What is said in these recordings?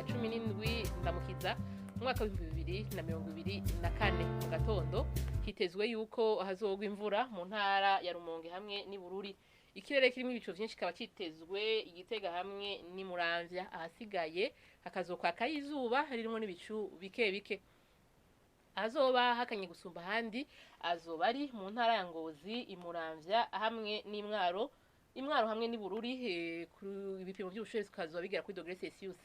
rya 17 ndamukiza umwaka wa 2024 mu gatondo hitezwe yuko hazogwa imvura mu ntara ya Rumonge hamwe ni Bururi. Ikirere kirimo ibicu vyinshi kaba kitezwe Igitega hamwe ni Muramvya, ahasigaye hakazokwaka izuba ririmo n'ibicu bike bike. Azoba hakanye gusumba handi azoba ari mu ntara ya Ngozi, Imuramvya hamwe n'Imwaro. Imwaro hamwe ni Bururi ku ibipimo by'ubushuhe kazoba bigera kuri degrees Celsius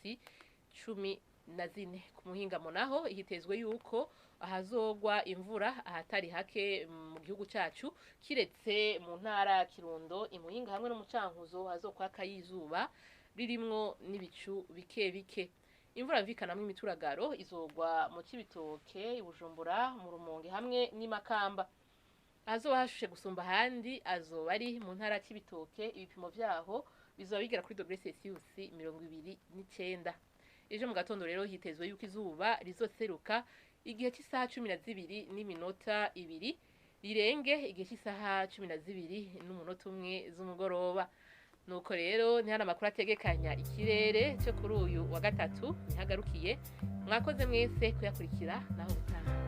14. Ku muhingamo naho hitezwe yuko ahazogwa imvura ahatari hake mu gihugu cacu kiretse mu ntara ya Kirundo, Imuhinga hamwe no mu Cankuzo hazokwaka izuba ririmwo n'ibicu bike bike. Imvura mvikanamwe imituragaro izogwa mu Cibitoke, Ibujumbura, mu Rumonge hamwe n'Imakamba. Azoba hashushe gusumba handi azoba ari mu ntara Cibitoke, ibipimo vyaho bizoba bigera kuri degrees Celsius 29. Ejo mu gatondo rero hitezwe yuko izuba rizoseruka igihe cy'isaha 12:02 rirenge igihe cy'isaha 12:01 z'umugoroba. Nuko rero ni hana makuru ategekanya ikirere cyo kuri uyu wa gatatu ntihagarukiye. Mwakoze mwese kuyakurikira naho gutaha.